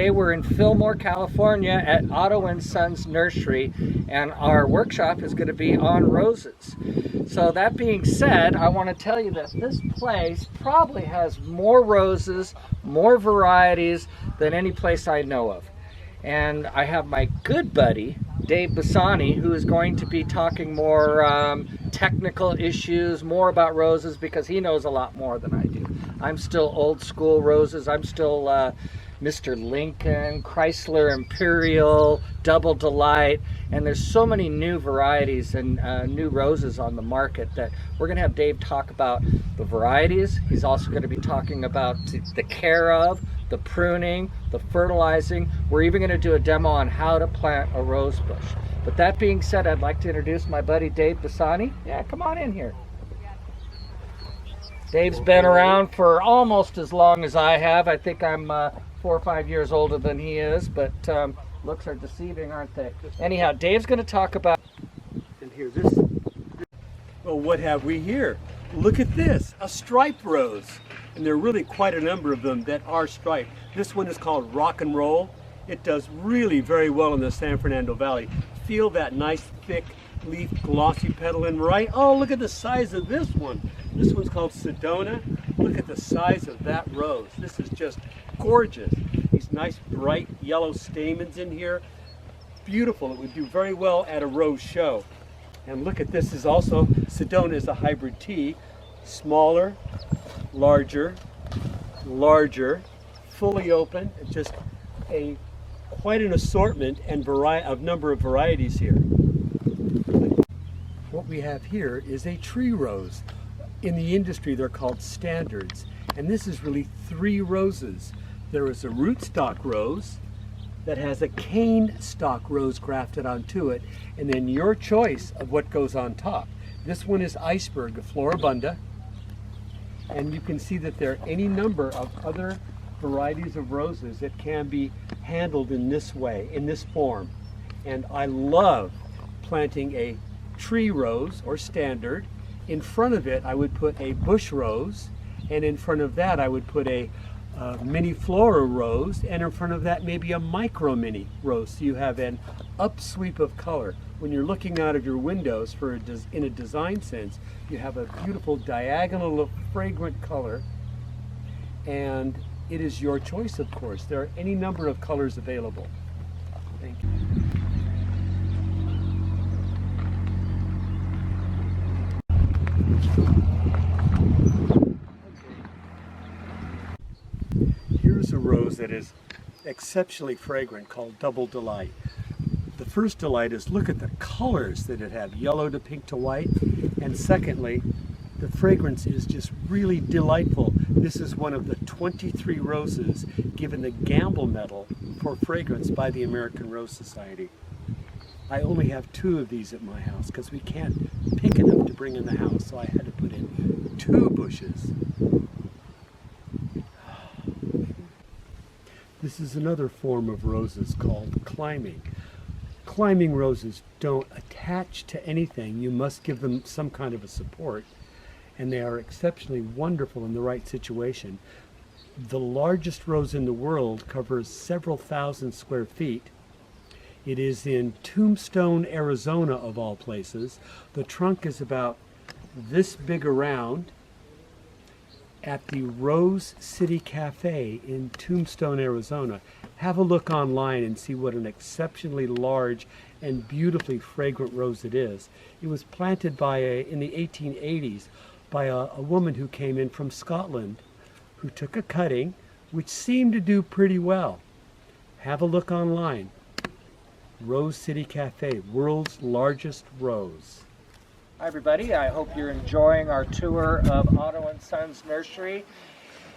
Today we're in Fillmore, California at Otto & Sons Nursery, and our workshop is going to be on roses. So that being said, I want to tell you that this place probably has more roses, more varieties than any place I know of. And I have my good buddy, Dave Bassani, who is going to be talking more technical issues, more about roses, because he knows a lot more than I do. I'm still old school roses. I'm still Mr. Lincoln, Chrysler Imperial, Double Delight, and there's so many new varieties and new roses on the market that we're going to have Dave talk about the varieties. He's also going to be talking about the care of, the pruning, the fertilizing. We're even going to do a demo on how to plant a rose bush. But that being said, I'd like to introduce my buddy Dave Bassani. Yeah, come on in here. Dave's been around for almost as long as I have. I think I'm 4 or 5 years older than he is, but looks are deceiving, aren't they? Anyhow, Dave's going to talk about... And here, this... Well, what have we here? Look at this, a striped rose. And there are really quite a number of them that are striped. This one is called Rock and Roll. It does really very well in the San Fernando Valley. Feel that nice, thick leaf, glossy petal and right. Oh, look at the size of this one. This one's called Sedona. Look at the size of that rose. This is just gorgeous. These nice, bright yellow stamens in here. Beautiful. It would do very well at a rose show. And look at this is also, Sedona is a hybrid tea. Smaller, larger, larger, fully open. It's just quite an assortment and number of varieties here. What we have here is a tree rose. In the industry, they're called standards. And this is really 3 roses. There is a rootstock rose that has a cane stock rose grafted onto it, and then your choice of what goes on top. This one is Iceberg, a Floribunda, and you can see that there are any number of other varieties of roses that can be handled in this way, in this form. And I love planting a tree rose or standard. In front of it, I would put a bush rose, and in front of that, I would put a mini flora rose, and in front of that, maybe a micro mini rose. So you have an upsweep of color. When you're looking out of your windows in a design sense, you have a beautiful diagonal of fragrant color, and it is your choice, of course. There are any number of colors available. Thank you. Here's a rose that is exceptionally fragrant called Double Delight. The first delight is look at the colors that it has, yellow to pink to white, and secondly, the fragrance is just really delightful. This is one of the 23 roses given the Gamble Medal for fragrance by the American Rose Society. I only have 2 of these at my house because we can't pick enough to bring in the house, so I had to put in 2 bushes. This is another form of roses called climbing. Climbing roses don't attach to anything. You must give them some kind of a support, and they are exceptionally wonderful in the right situation. The largest rose in the world covers several thousand square feet. It is in Tombstone, Arizona, of all places. The trunk is about this big around at the Rose City Cafe in Tombstone, Arizona. Have a look online and see what an exceptionally large and beautifully fragrant rose it is. It was planted in the 1880s by a woman who came in from Scotland who took a cutting which seemed to do pretty well. Have a look online. Rose City Cafe, world's largest rose. Hi everybody, I hope you're enjoying our tour of Otto & Sons Nursery.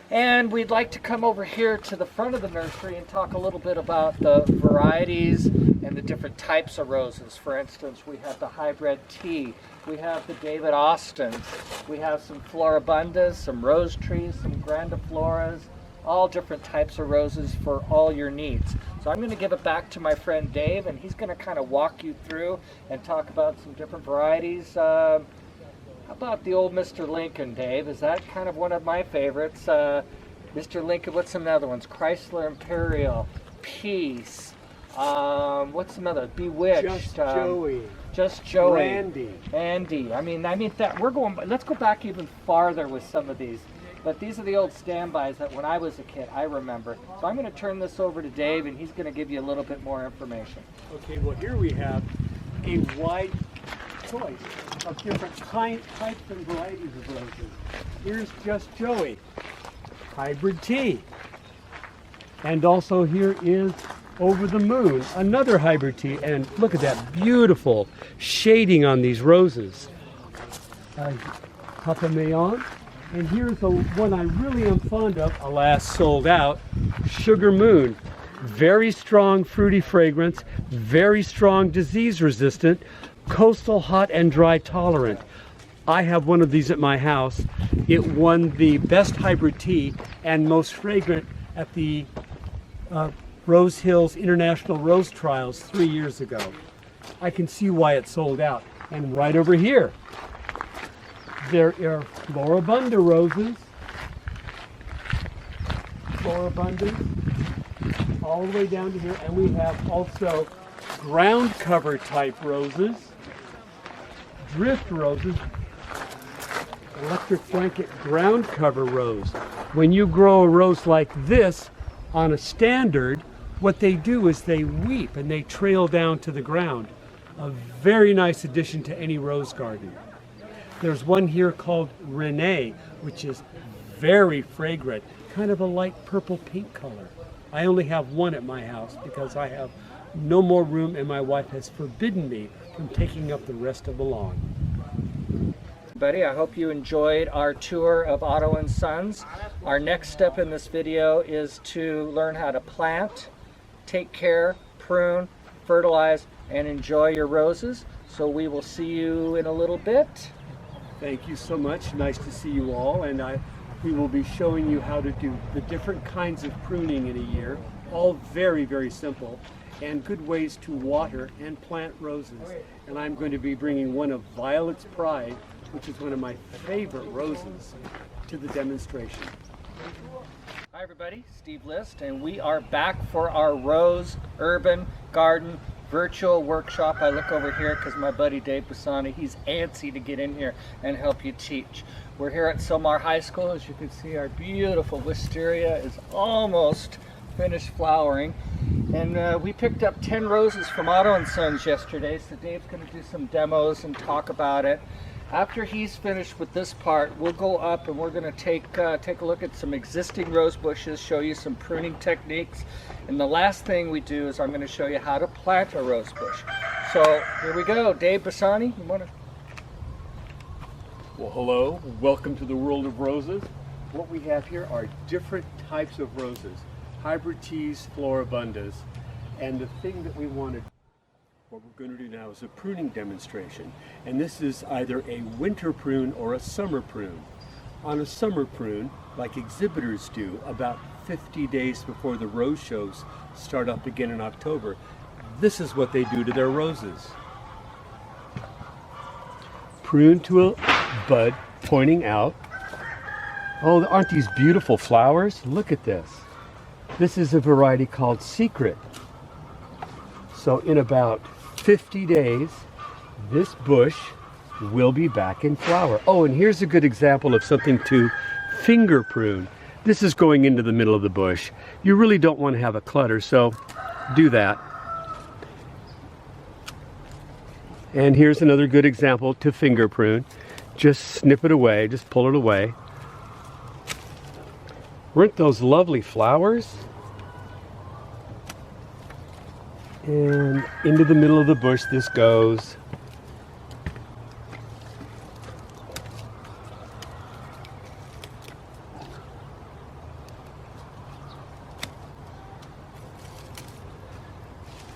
And we'd like to come over here to the front of the nursery and talk a little bit about the varieties and the different types of roses. For instance, we have the hybrid tea, we have the David Austins, we have some Floribundas, some rose trees, some grandifloras, all different types of roses for all your needs. So I'm going to give it back to my friend Dave, and he's going to kind of walk you through and talk about some different varieties. How about the old Mr. Lincoln, Dave? Is that kind of one of my favorites? Mr. Lincoln, what's some other ones? Chrysler Imperial, Peace. What's another? Bewitched. Just Joey. Just Joey. Randy. Andy. I mean that we're going. Let's go back even farther with some of these. But these are the old standbys that when I was a kid, I remember. So I'm going to turn this over to Dave, and he's going to give you a little bit more information. Okay, well here we have a wide choice of different types and varieties of roses. Here's Just Joey, hybrid tea. And also here is Over the Moon, another hybrid tea. And look at that beautiful shading on these roses. Papamayon. And here's the one I really am fond of, alas sold out, Sugar Moon. Very strong fruity fragrance, very strong disease resistant, coastal hot and dry tolerant. I have one of these at my house. It won the best hybrid tea and most fragrant at the Rose Hills International Rose Trials 3 years ago. I can see why it sold out. And right over here, there are Floribunda roses. Floribundas, all the way down to here. And we have also ground cover type roses, drift roses, electric blanket ground cover rose. When you grow a rose like this on a standard, what they do is they weep and they trail down to the ground. A very nice addition to any rose garden. There's one here called Renee, which is very fragrant, kind of a light purple pink color. I only have one at my house because I have no more room and my wife has forbidden me from taking up the rest of the lawn. Everybody, I hope you enjoyed our tour of Otto & Sons. Our next step in this video is to learn how to plant, take care, prune, fertilize, and enjoy your roses. So we will see you in a little bit. Thank you so much. Nice to see you all. And we will be showing you how to do the different kinds of pruning in a year. All very, very simple and good ways to water and plant roses. And I'm going to be bringing one of Violet's Pride, which is one of my favorite roses, to the demonstration. Hi everybody, Steve List, and we are back for our Rose Urban Garden virtual workshop. I look over here because my buddy Dave Bassani, he's antsy to get in here and help you teach. We're here at Sylmar High School. As you can see, our beautiful wisteria is almost finished flowering. And we picked up 10 roses from Otto & Sons yesterday, so Dave's going to do some demos and talk about it. After he's finished with this part, we'll go up and we're going to take a look at some existing rose bushes, show you some pruning techniques, and the last thing we do is I'm going to show you how to plant a rose bush. So here we go. Dave Bassani, you want to? Well, hello, welcome to the world of roses. What we have here are different types of roses, hybrid teas, floribundas, and the thing that we wanted. What we're going to do now is a pruning demonstration, and this is either a winter prune or a summer prune. On a summer prune, like exhibitors do, about 50 days before the rose shows start up again in October, this is what they do to their roses. Prune to a bud, pointing out. Oh, aren't these beautiful flowers? Look at this. This is a variety called Secret. So in about 50 days, this bush will be back in flower. Oh, and here's a good example of something to finger prune. This is going into the middle of the bush. You really don't want to have a clutter, so do that. And here's another good example to finger prune. Just snip it away, just pull it away. Weren't those lovely flowers? And into the middle of the bush this goes.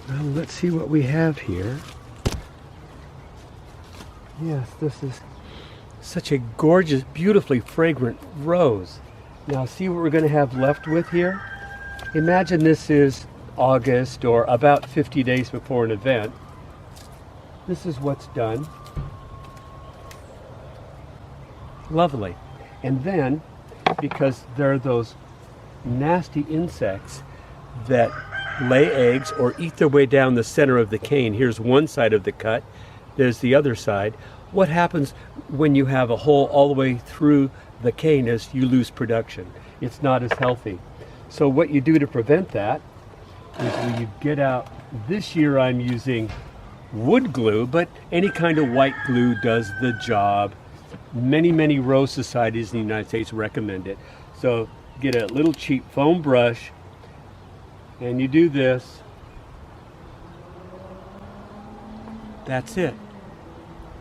Well, let's see what we have here. Yes, this is such a gorgeous, beautifully fragrant rose. Now see what we're going to have left with here? Imagine this is August or about 50 days before an event. This is what's done. Lovely. And then, because there are those nasty insects that lay eggs or eat their way down the center of the cane. Here's one side of the cut, there's the other side. What happens when you have a hole all the way through the cane is you lose production. It's not as healthy. So what you do to prevent that is when you get out, this year I'm using wood glue, but any kind of white glue does the job. Many rose societies in the United States recommend it. So get a little cheap foam brush and you do this. That's it.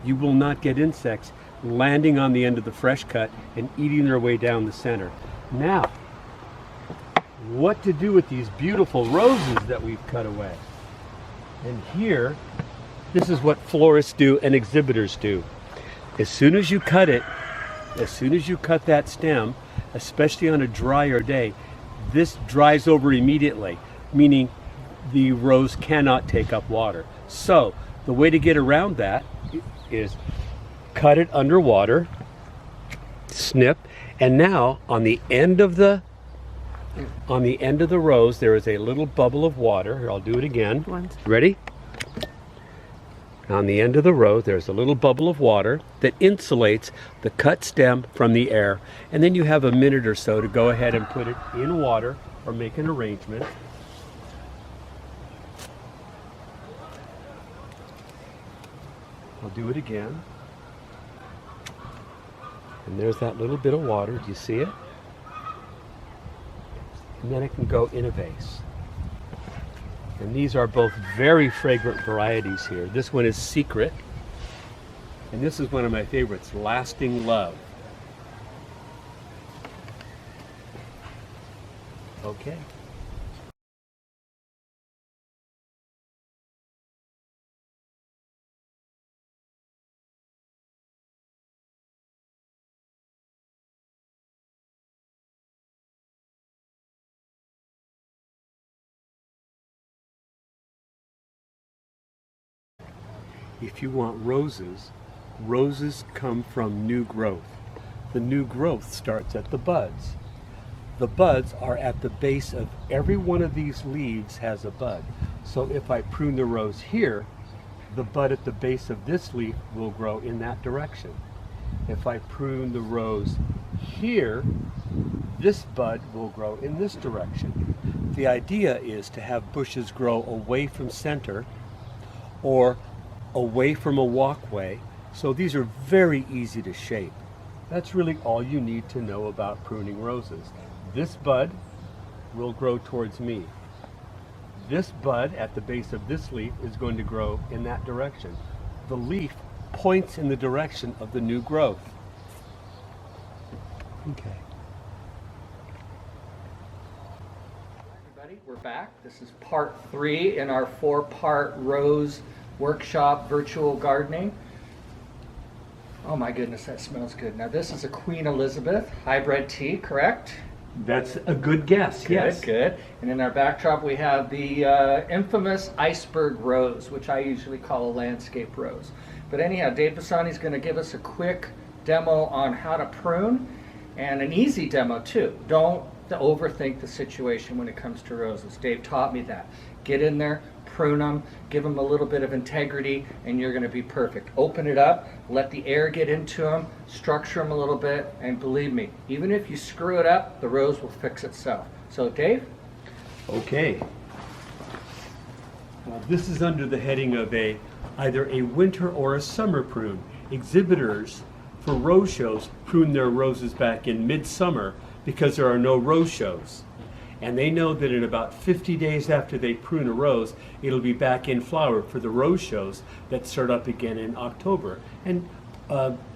You will not get insects landing on the end of the fresh cut and eating their way down the center. Now, what to do with these beautiful roses that we've cut away? And here, this is what florists do and exhibitors do. As soon as you cut it, as soon as you cut that stem, especially on a drier day, this dries over immediately, meaning the rose cannot take up water. So the way to get around that is cut it underwater, snip, and now on the end of the rose there is a little bubble of water. Here, I'll do it again. Ready? On the end of the rose there's a little bubble of water that insulates the cut stem from the air, and then you have a minute or so to go ahead and put it in water or make an arrangement. I'll do it again. And there's that little bit of water. Do you see it? And then it can go in a vase. And these are both very fragrant varieties here. This one is Secret. And this is one of my favorites, Lasting Love. Okay. If you want roses, roses come from new growth. The new growth starts at the buds. The buds are at the base of every one of these leaves has a bud. So if I prune the rose here, the bud at the base of this leaf will grow in that direction. If I prune the rose here, this bud will grow in this direction. The idea is to have bushes grow away from center or away from a walkway, so these are very easy to shape. That's really all you need to know about pruning roses. This bud will grow towards me. This bud at the base of this leaf is going to grow in that direction. The leaf points in the direction of the new growth. Okay. Everybody, we're back. This is part 3 in our 4-part rose workshop virtual gardening. Oh my goodness, that smells good. Now this is a Queen Elizabeth hybrid tea, correct? That's a good guess, Good, yes. good. And in our backdrop we have the infamous iceberg rose, which I usually call a landscape rose. But anyhow, Dave Bassani is going to give us a quick demo on how to prune, and an easy demo too. Don't overthink the situation when it comes to roses. Dave taught me that. Get in there, prune them, give them a little bit of integrity, and you're going to be perfect. Open it up, let the air get into them, structure them a little bit, and believe me, even if you screw it up, the rose will fix itself. So Dave? Okay. This is under the heading of either a winter or a summer prune. Exhibitors for rose shows prune their roses back in midsummer because there are no rose shows. And they know that in about 50 days after they prune a rose, it'll be back in flower for the rose shows that start up again in October. And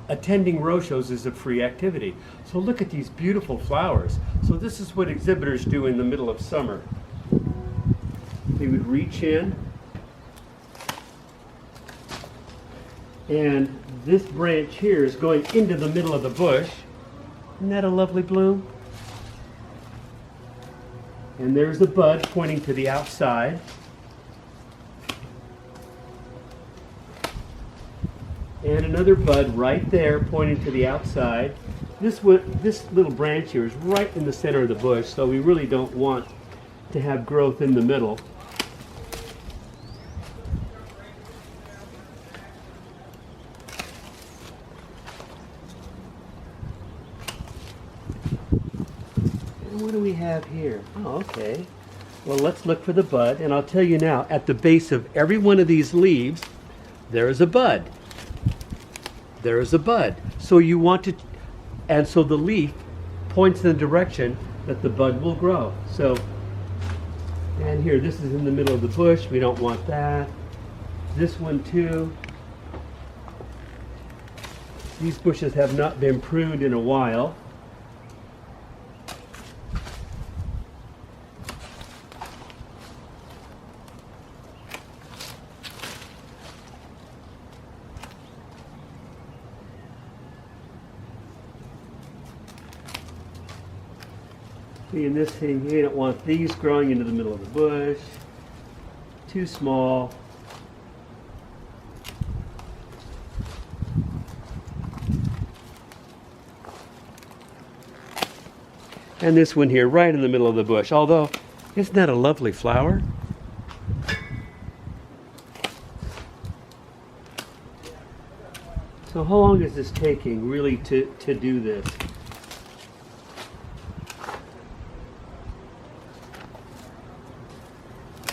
attending rose shows is a free activity. So look at these beautiful flowers. So this is what exhibitors do in the middle of summer. They would reach in, and this branch here is going into the middle of the bush. Isn't that a lovely bloom? And there's the bud pointing to the outside. And another bud right there pointing to the outside. This little branch here is right in the center of the bush, so we really don't want to have growth in the middle. what do we have here? Oh, okay. Well, let's look for the bud, and I'll tell you now, at the base of every one of these leaves, there is a bud. There is a bud. So you want to, and so the leaf points in the direction that the bud will grow. So, and here, this is in the middle of the bush. We don't want that. This one too. These bushes have not been pruned in a while. See, in this thing, you don't want these growing into the middle of the bush. Too small. And this one here, right in the middle of the bush. Although, isn't that a lovely flower? So how long is this taking really to do this?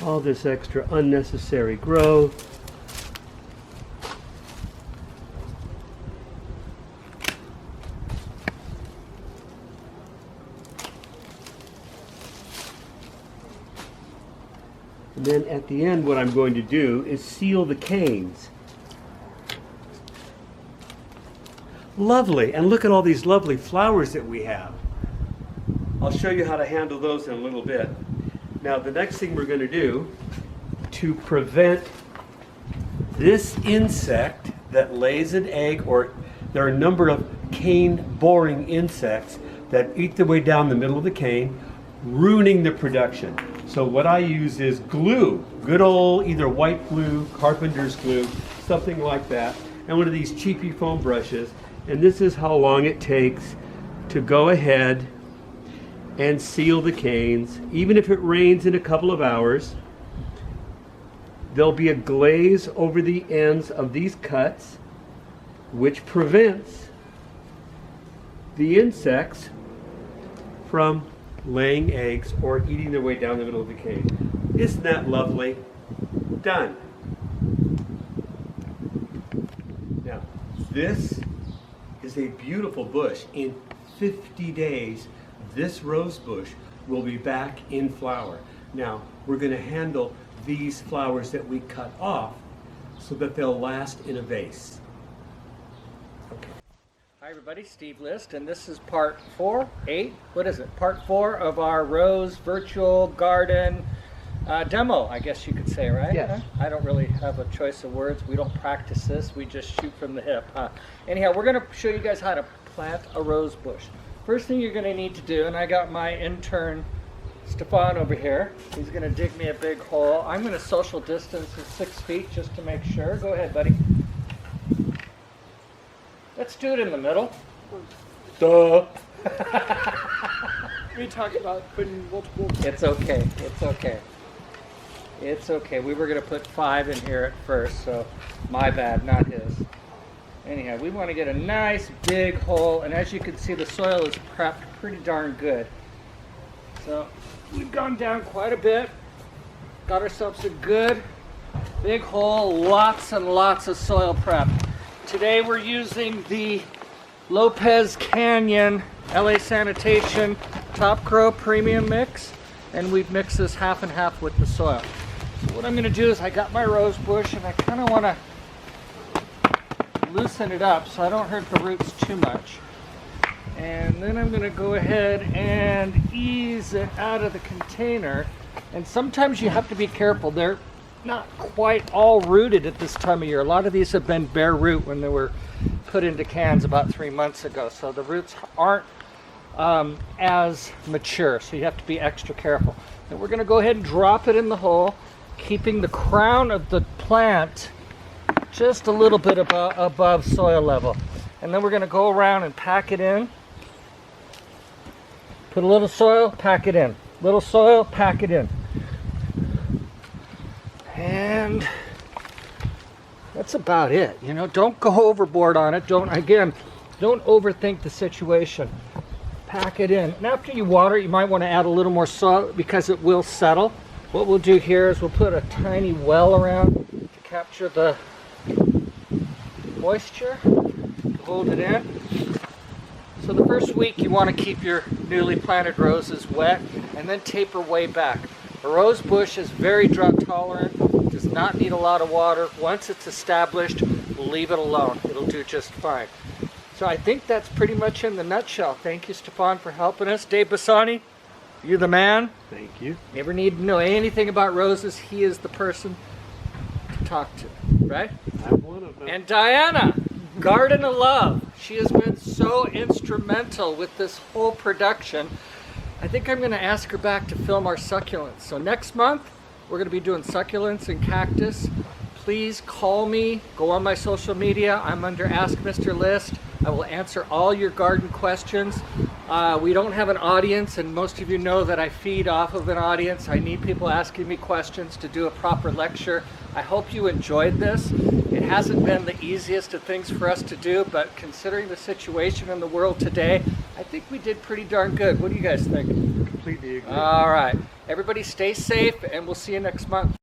All this extra unnecessary growth. And then at the end, what I'm going to do is seal the canes. Lovely, and look at all these lovely flowers that we have. I'll show you how to handle those in a little bit. Now the next thing we're going to do to prevent this insect that lays an egg, or there are a number of cane boring insects that eat their way down the middle of the cane, ruining the production. So what I use is glue, good old either white glue, carpenter's glue, something like that, and one of these cheapy foam brushes. And this is how long it takes to go ahead and seal the canes. Even if it rains in a couple of hours, there'll be a glaze over the ends of these cuts, which prevents the insects from laying eggs or eating their way down the middle of the cane. Isn't that lovely? Done. Now, this is a beautiful bush. In 50 days, this rose bush will be back in flower. Now, we're going to handle these flowers that we cut off so that they'll last in a vase. Okay. Hi everybody, Steve List, and this is part 4, 8, what is it? Part 4 of our rose virtual garden demo, I guess you could say, right? Yes. I don't really have a choice of words. We don't practice this. We just shoot from the hip. Anyhow, we're going to show you guys how to plant a rose bush. First thing you're going to need to do, and I got my intern Stefan over here. He's going to dig me a big hole. I'm going to social distance at 6 feet just to make sure. Go ahead, buddy. Let's do it in the middle. Duh. We talked about putting multiple. It's okay. It's okay. It's okay. We were going to put 5 in here at first, so my bad, not his. Anyhow, we want to get a nice big hole, and as you can see, the soil is prepped pretty darn good. So we've gone down quite a bit, got ourselves a good big hole, lots and lots of soil prep. Today we're using the Lopez Canyon LA Sanitation Top Grow Premium Mix, and we've mixed this half and half with the soil. So what I'm going to do is I got my rose bush, and I kind of want to loosen it up so I don't hurt the roots too much. And then I'm going to go ahead and ease it out of the container. And sometimes you have to be careful. They're not quite all rooted at this time of year. A lot of these have been bare root when they were put into cans about 3 months ago. So the roots aren't as mature. So you have to be extra careful. And we're going to go ahead and drop it in the hole, keeping the crown of the plant just a little bit above soil level. And then we're going to go around and pack it in. Put a little soil, pack it in. Little soil, pack it in. And that's about it. You know, don't go overboard on it. Don't overthink the situation. pack it in. And after you water it, you might want to add a little more soil because it will settle. What we'll do here is we'll put a tiny well around to capture the moisture, hold it in. So the first week you want to keep your newly planted roses wet and then taper way back. A rose bush is very drought tolerant, does not need a lot of water. Once it's established, we'll leave it alone. It'll do just fine. So I think that's pretty much in the nutshell. Thank you, Stefan, for helping us. Dave Bassani, you're the man. Thank you. Never need to know anything about roses. He is the person to talk to, right? I'm one of them. And Diana, Garden of Love. She has been so instrumental with this whole production. I think I'm going to ask her back to film our succulents. So next month, we're going to be doing succulents and cactus. Please call me, go on my social media. I'm under Ask Mr. List. I will answer all your garden questions. We don't have an audience, and most of you know that I feed off of an audience. I need people asking me questions to do a proper lecture. I hope you enjoyed this. It hasn't been the easiest of things for us to do, but considering the situation in the world today, I think we did pretty darn good. What do you guys think? Completely agree. All right. Everybody stay safe, and we'll see you next month.